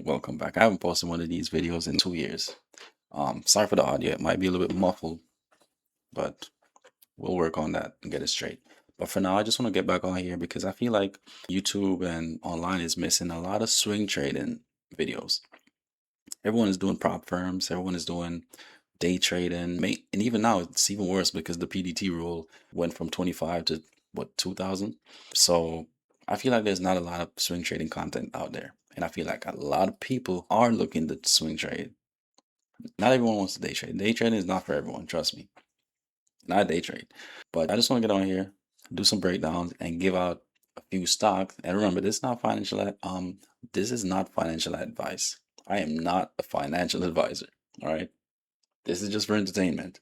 Welcome back. I haven't posted one of these videos in 2 years. Sorry for the audio. It might be a little bit muffled, but we'll work on that and get it straight. But for now, I just want to get back on here because I feel like YouTube and online is missing a lot of swing trading videos. Everyone is doing prop firms. Everyone is doing day trading. And even now, it's even worse because the PDT rule went from 25 to what, 2000. So I feel like there's not a lot of swing trading content out there. And I feel like a lot of people are looking to swing trade. Not everyone wants to day trade. Day trading is not for everyone, trust me. Not day trade. But I just want to get on here, do some breakdowns, and give out a few stocks. And remember, this is not financial advice. I am not a financial advisor. All right. This is just for entertainment.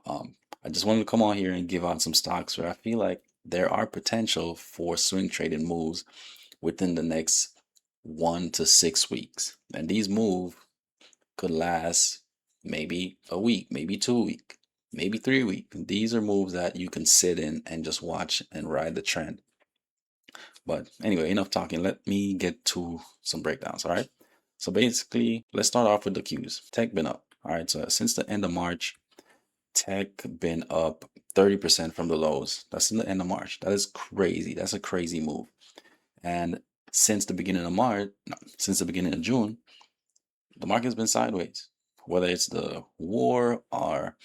I just wanted to come on here and give out some stocks where I feel like there are potential for swing trading moves within the next 1 to 6 weeks. And these moves could last maybe a week, maybe 2 weeks, maybe 3 weeks. These are moves that you can sit in and just watch and ride the trend. But anyway, enough talking. Let me get to some breakdowns. All right. So basically, let's start off with the Qs. Tech been up. All right. So since the end of March, Tech been up 30% from the lows. That's in the end of March. That is crazy. That's a crazy move. And since the beginning of March, no, since the beginning of June, the market's been sideways. Whether it's the war or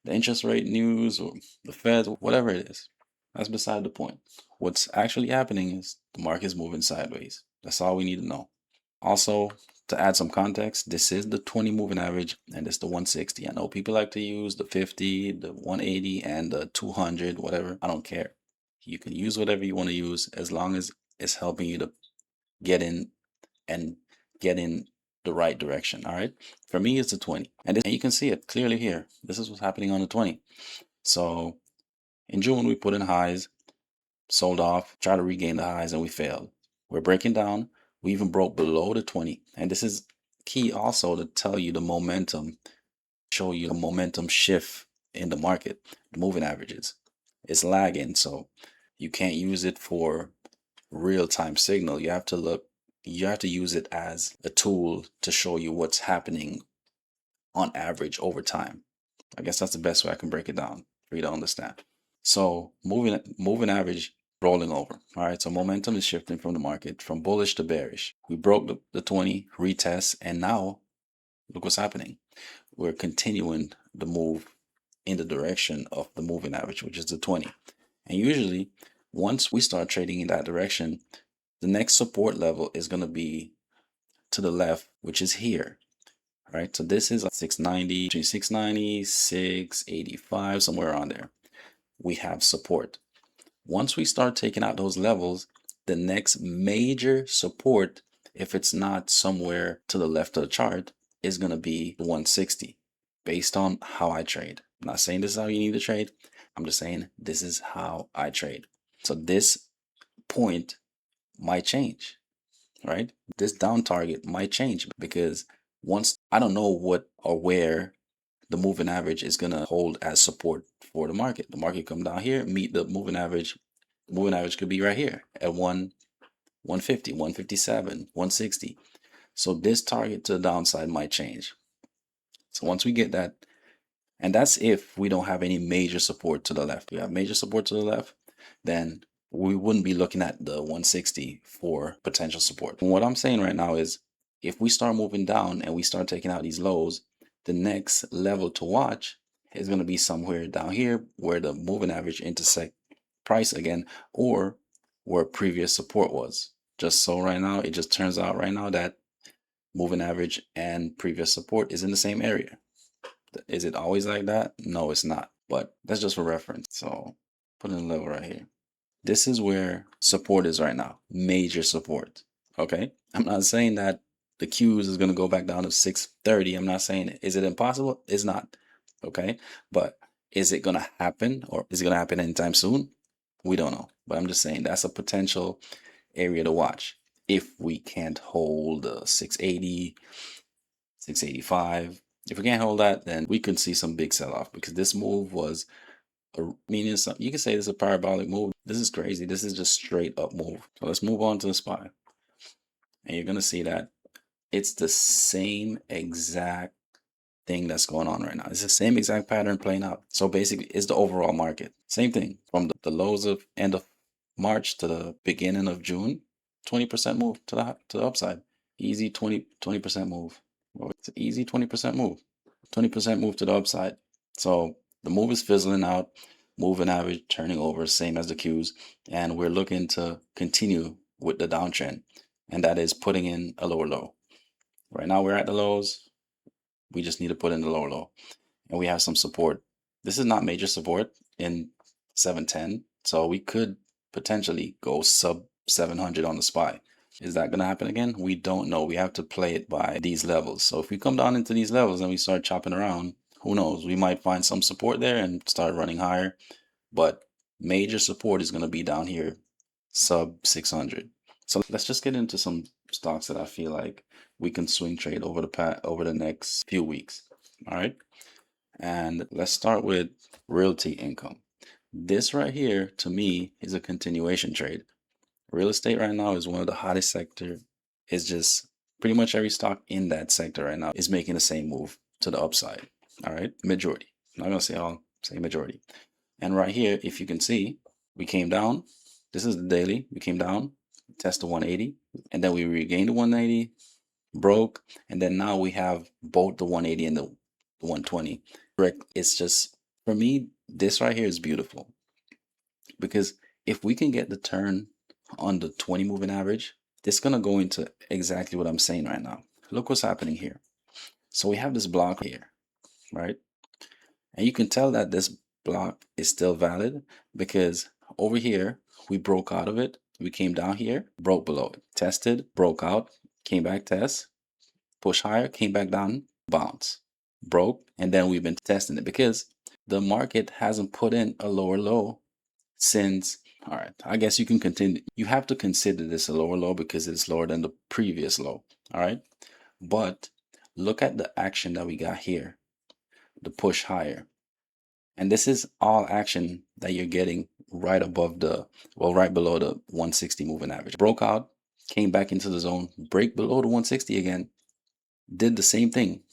the interest rate news or the Fed, whatever it is, that's beside the point. What's actually happening is the market is moving sideways. That's all we need to know. Also, to add some context, this is the 20 moving average and it's the 160. I know people like to use the 50, the 180, and the 200, whatever. I don't care. You can use whatever you want to use as long as it's helping you to get in and get in the right direction. All right. For me, it's a 20. And you can see it clearly here. This is what's happening on the 20. So in June, we put in highs, sold off, tried to regain the highs, and we failed. We're breaking down. We even broke below the 20. And this is key also to tell you the momentum, show you the momentum shift in the market, the moving averages. It's lagging, so you can't use it for real-time signal. You have to use it as a tool to show you what's happening on average over time. I guess that's the best way I can break it down for you to understand. So moving average rolling over. All right. So momentum is shifting from the market from bullish to bearish. We broke the 20 retest, and now look what's happening. We're continuing the move in the direction of the moving average, which is the 20. And usually, once we start trading in that direction, the next support level is going to be to the left, which is here. All right. So this is 690, between 690, 685, somewhere around there. We have support. Once we start taking out those levels, the next major support, if it's not somewhere to the left of the chart, is going to be 160 based on how I trade. I'm not saying this is how you need to trade. I'm just saying this is how I trade. So this point might change, right? This down target might change because once I don't know what or where the moving average is going to hold as support for the market. The market come down here, meet the moving average. The moving average could be right here at 150, 157, 160. So this target to the downside might change. So once we get that, and that's if we don't have any major support to the left. If we have major support to the left, then we wouldn't be looking at the 160 for potential support. And what I'm saying right now is if we start moving down and we start taking out these lows, the next level to watch is going to be somewhere down here where the moving average intersect price again, or where previous support was. Just so right now, it just turns out right now that moving average and previous support is in the same area. Is it always like that? No, it's not. But that's just for reference. So put in a level right here. This is where support is right now. Major support. Okay. I'm not saying that the Qs is going to go back down to 630. I'm not saying it. Is it impossible? It's not. Okay. But is it going to happen, or is it going to happen anytime soon? We don't know. But I'm just saying that's a potential area to watch if we can't hold 680, 685. If we can't hold that, then we could see some big sell-off because this move was meaning something. You can say this is a parabolic move. This is crazy. This is just straight up move. So let's move on to the SPY. And you're going to see that It's the same exact thing that's going on right now. It's the same exact pattern playing out. So basically, it's the overall market. Same thing from the lows of end of March to the beginning of June. 20% move to the upside. Easy 20% move. Well, it's an easy 20% move. 20% move to the upside. So the move is fizzling out. Moving average turning over, same as the Qs, and we're looking to continue with the downtrend, and that is putting in a lower low. Right now we're at the lows. We just need to put in the lower low, and we have some support. This is not major support in 710, so we could potentially go sub 700 on the SPY. Is that going to happen again? We don't know. We have to play it by these levels. So if we come down into these levels and we start chopping around, who knows? We might find some support there and start running higher, but major support is going to be down here, sub 600. So let's just get into some stocks that I feel like we can swing trade over the next few weeks. All right. And let's start with realty income. This right here, to me, is a continuation trade. Real estate right now is one of the hottest sector. It's just pretty much every stock in that sector right now is making the same move to the upside. All right. Majority. I'm not going to say all, say majority. And right here, if you can see, we came down. This is the daily. We came down, test the 180, and then we regained the 180, broke, and then now we have both the 180 and the 120. Correct. It's just, for me, this right here is beautiful, because if we can get the turn on the 20 moving average, this is going to go into exactly what I'm saying right now. Look what's happening here. So we have this block here, right? And you can tell that this block is still valid because over here, we broke out of it. We came down here, broke below it, tested, broke out, came back, test, push higher, came back down, bounce, broke, and then we've been testing it because the market hasn't put in a lower low since. All right, I guess you can continue. You have to consider this a lower low because it's lower than the previous low. All right, but look at the action that we got here, the push higher. And this is all action that you're getting right above the, well, right below the 160 moving average. Broke out, came back into the zone, break below the 160 again, did the same thing,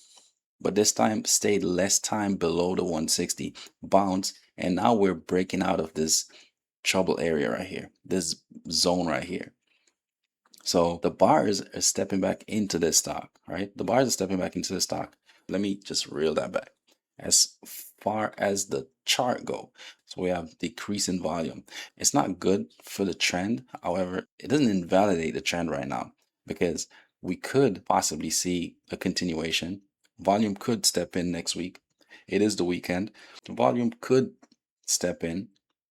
but this time stayed less time below the 160, bounce, and now we're breaking out of this trouble area right here, this zone right here. So the bars are stepping back into this stock, right? The bars are stepping back into the stock. Let me just reel that back. As far as the chart go, so we have decrease in volume. It's not good for the trend. However, it doesn't invalidate the trend right now because we could possibly see a continuation. Volume could step in next week. It is the weekend. The volume could step in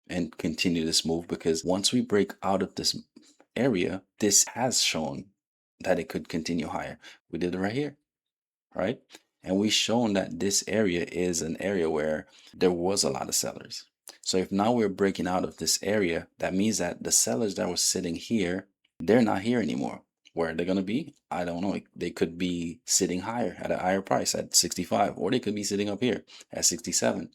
and continue this move because once we break out of this area, this has shown that it could continue higher. We did it right here, right? And we've shown that this area is an area where there was a lot of sellers. So if now we're breaking out of this area, that means that the sellers that were sitting here, they're not here anymore. Where are they going to be? I don't know. They could be sitting higher at a higher price at 65, or they could be sitting up here at 67.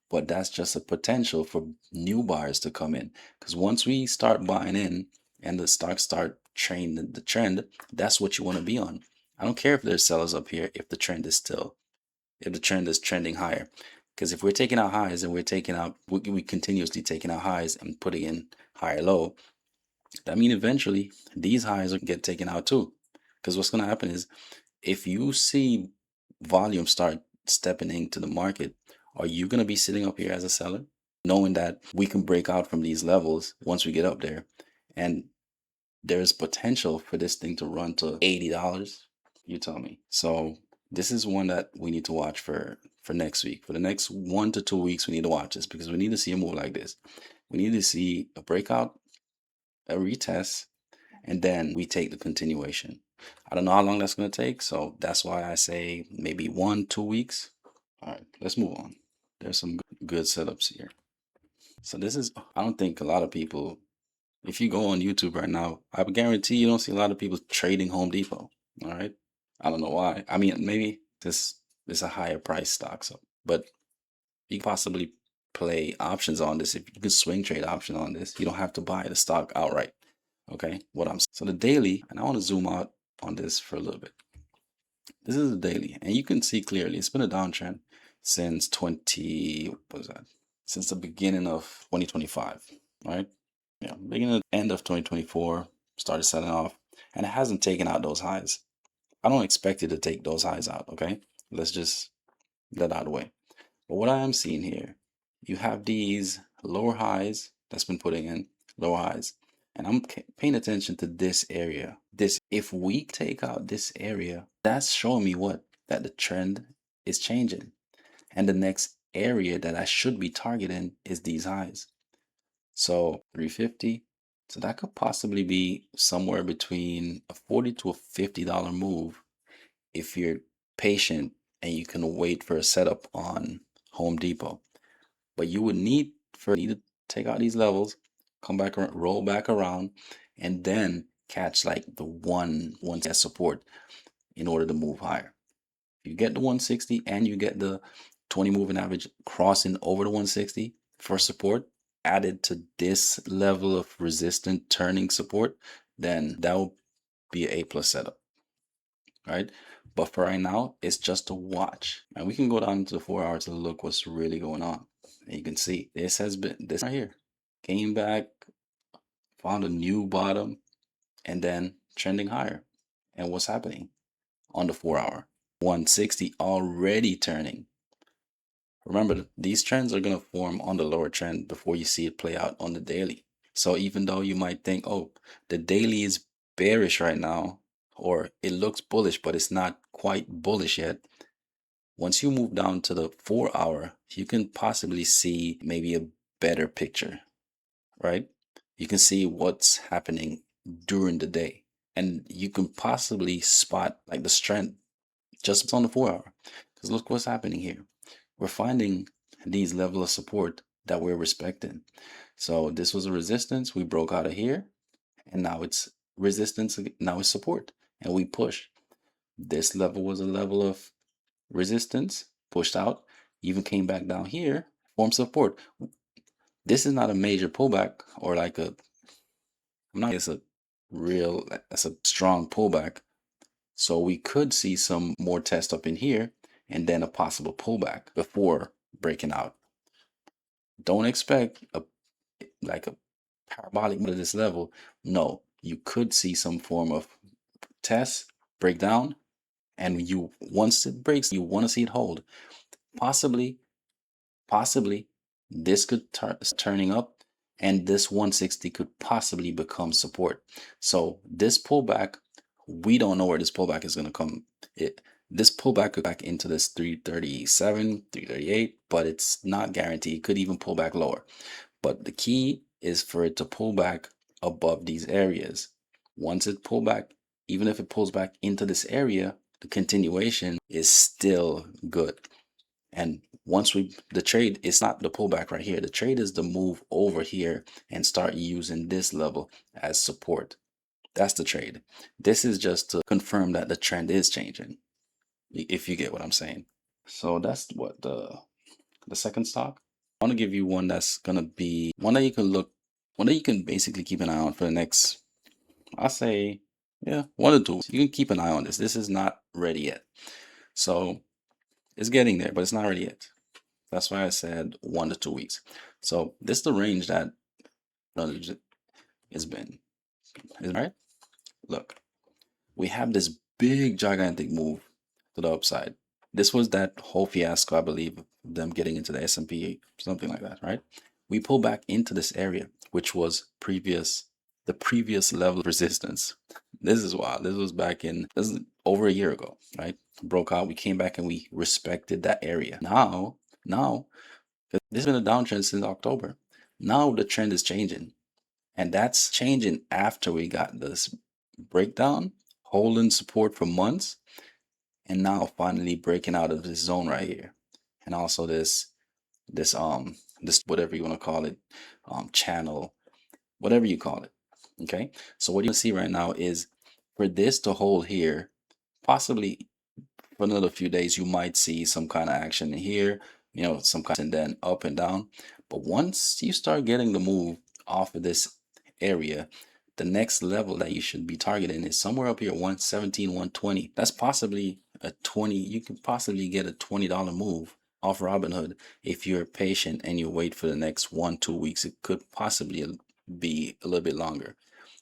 But that's just a potential for new buyers to come in. Because once we start buying in and the stocks start trending the trend, that's what you want to be on. I don't care if there's sellers up here if the trend is trending higher. Because if we're taking out highs and we continuously taking out highs and putting in higher low, that means eventually these highs will get taken out too. Because what's going to happen is if you see volume start stepping into the market, are you going to be sitting up here as a seller, knowing that we can break out from these levels once we get up there? And there's potential for this thing to run to $80. You tell me. So this is one that we need to watch for next week. For the next 1 to 2 weeks, we need to watch this because we need to see a move like this. We need to see a breakout, a retest, and then we take the continuation. I don't know how long that's going to take, so that's why I say maybe 1, 2 weeks. All right, let's move on. There's some good setups here. So this is, I don't think a lot of people, if you go on YouTube right now, I would guarantee you don't see a lot of people trading Home Depot. All right. I don't know why. I mean, maybe this is a higher price stock, so but you can possibly play options on this. If you can swing trade option on this, you don't have to buy the stock outright. Okay, so the daily, and I want to zoom out on this for a little bit. This is the daily, and you can see clearly it's been a downtrend since what was that? Since the beginning of 2025, right? Yeah, beginning end of 2024 started selling off, and it hasn't taken out those highs. I don't expect it to take those highs out. Okay, let's just get out of the way. But what I am seeing here, you have these lower highs that's been putting in lower highs. And I'm paying attention to this area. If we take out this area, that's showing me what? That the trend is changing. And the next area that I should be targeting is these highs. So 350. So that could possibly be somewhere between a $40 to a $50 move if you're patient and you can wait for a setup on Home Depot. But you would need to take out these levels, come back around, roll back around, and then catch like the one support in order to move higher. If you get the 160 and you get the 20 moving average crossing over the 160 for support, added to this level of resistant turning support, then that will be an A+ setup, right? But for right now, it's just a watch. And we can go down to the 4 hours to look what's really going on. And you can see this has been this right here. Came back, found a new bottom, and then trending higher. And what's happening on the 4 hour? 160 already turning. Remember, these trends are going to form on the lower trend before you see it play out on the daily. So even though you might think, oh, the daily is bearish right now, or it looks bullish, but it's not quite bullish yet. Once you move down to the 4 hour, you can possibly see maybe a better picture, right? You can see what's happening during the day, and you can possibly spot like the strength just on the 4 hour. Because look what's happening here. We're finding these level of support that we're respecting. So this was a resistance. We broke out of here, and now it's resistance. Now it's support, and we push. This level was a level of resistance, pushed out, even came back down here, formed support. This is not a major pullback or like a, I'm not, it's a real, that's a strong pullback. So we could see some more test up in here and then a possible pullback before breaking out. Don't expect a like a parabolic move at this level. No, you could see some form of test, breakdown, and you once it breaks, you want to see it hold. Possibly this could turning up, and this 160 could possibly become support. So this pullback, we don't know where this pullback is going to come. This pullback could back into this 337, 338, but it's not guaranteed. It could even pull back lower. But the key is for it to pull back above these areas. Once it pull back, even if it pulls back into this area, the continuation is still good. And once the trade, it's not the pullback right here. The trade is the move over here and start using this level as support. That's the trade. This is just to confirm that the trend is changing, if you get what I'm saying. So that's what the second stock. I want to give you one that's gonna be one that you can basically keep an eye on for the next, I'll say, yeah, 1 or 2. You can keep an eye on this. This is not ready yet. So it's getting there, but it's not ready yet. That's why I said 1 to 2 weeks. So this is the range that it's been. Right? Look, we have this big gigantic move to the upside. This was that whole fiasco, I believe, them getting into the S&P, something like that, right? We pull back into this area, which was the previous level of resistance. This is wild. This is over a year ago, right? Broke out. We came back and we respected that area. Now, this has been a downtrend since October. Now the trend is changing. And that's changing after we got this breakdown, holding support for months, and now finally breaking out of this zone right here. And also this whatever you want to call it, channel, whatever you call it. Okay. So what you see right now is for this to hold here, possibly for another few days, you might see some kind of action in here, some kind of, and then up and down. But once you start getting the move off of this area, the next level that you should be targeting is somewhere up here, 117, 120. That's possibly you can possibly get a $20 move off Robinhood if you're patient and you wait for the next 1-2 weeks. It could possibly be a little bit longer.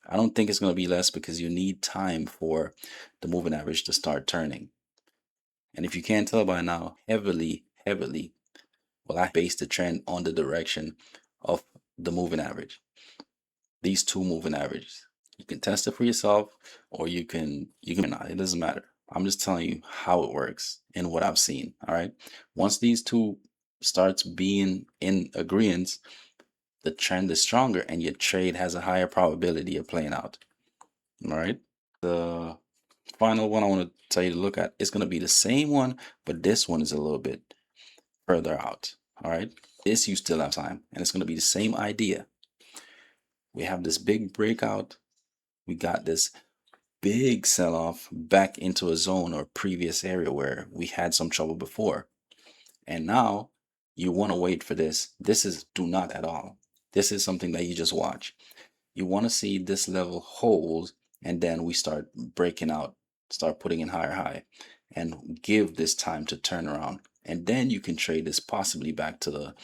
I don't think it's going to be less because you need time for the moving average to start turning. And if you can't tell by now, heavily, well, I base the trend on the direction of the moving average. These two moving averages. You can test it for yourself, or you can not. It doesn't matter. I'm just telling you how it works and what I've seen. All right. Once these two starts being in agreement, the trend is stronger and your trade has a higher probability of playing out. All right. The final one I want to tell you to look at is going to be the same one, but this one is a little bit further out. All right. This you still have time, and it's going to be the same idea. We have this big breakout. We got this big sell-off back into a zone or previous area where we had some trouble before. And now you want to wait for this. This is do not at all. This is something that you just watch. You want to see this level hold, and then we start breaking out, start putting in higher high, and give this time to turn around. And then you can trade this possibly back to the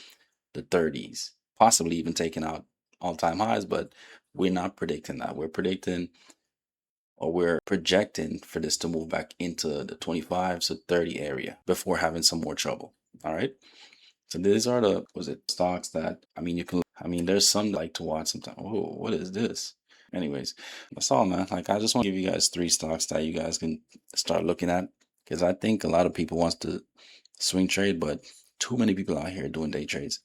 30s, possibly even taking out all-time highs, but we're not predicting that. We're projecting for this to move back into the 25 to 30 area before having some more trouble. All right. So these are the stocks that there's some like to watch sometimes. Oh, what is this? Anyways, that's all, man. Like, I just want to give you guys 3 stocks that you guys can start looking at, because I think a lot of people wants to swing trade, but too many people out here doing day trades.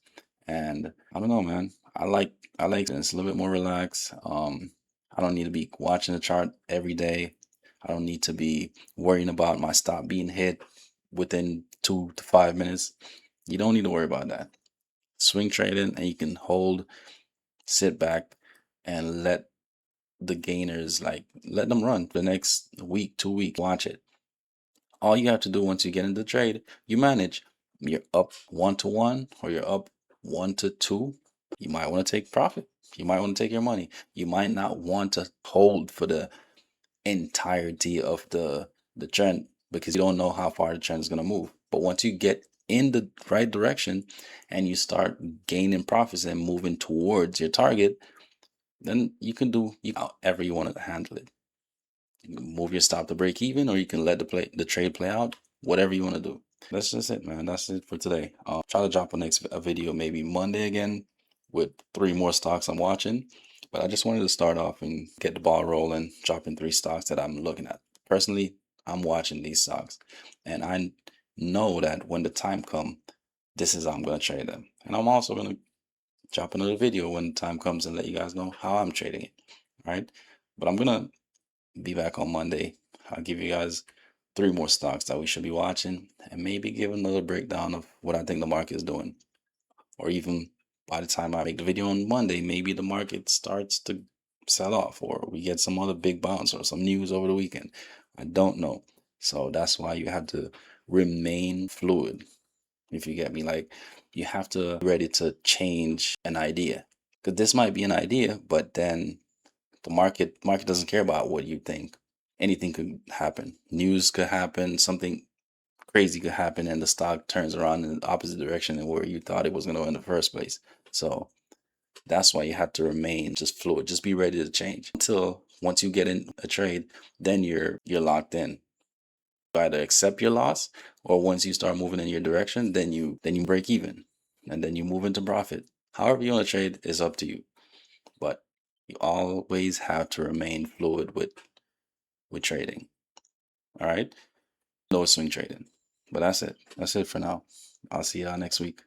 And I don't know, man. I like it. It's a little bit more relaxed. I don't need to be watching the chart every day. I don't need to be worrying about my stop being hit within 2 to 5 minutes. You don't need to worry about that. Swing trading, and you can hold, sit back, and let the gainers, let them run the next week, 2 weeks. Watch it. All you have to do once you get into the trade, you manage. You're up 1-1 or you're up 1-2. You might want to take profit. You might want to take your money. You might not want to hold for the entirety of the trend, because you don't know how far the trend is going to move. But once you get in the right direction and you start gaining profits and moving towards your target, then you can do however you want to handle it. You can move your stop to break even, or you can let the trade play out. Whatever you want to do. That's just it, man. That's it for today. Try to drop a video maybe Monday again with 3 more stocks I'm watching. But I just wanted to start off and get the ball rolling, dropping 3 stocks that I'm looking at. Personally, I'm watching these stocks, and I know that when the time comes, this is how I'm going to trade them. And I'm also going to drop another video when the time comes and let you guys know how I'm trading it. All right. But I'm going to be back on Monday. I'll give you guys 3 more stocks that we should be watching, and maybe give another breakdown of what I think the market is doing. Or even by the time I make the video on Monday, maybe the market starts to sell off, or we get some other big bounce or some news over the weekend. I don't know. So that's why you have to remain fluid. If you get me, like, you have to be ready to change an idea, because this might be an idea, but then the market doesn't care about what you think. Anything could happen. News could happen. Something crazy could happen, and the stock turns around in the opposite direction than where you thought it was going to go in the first place. So that's why you have to remain just fluid. Just be ready to change until once you get in a trade, then you're locked in. You either accept your loss, or once you start moving in your direction, then you break even, and then you move into profit. However you want to trade is up to you, but you always have to remain fluid with trading. All right, low swing trading. But that's it. That's it for now. I'll see y'all next week.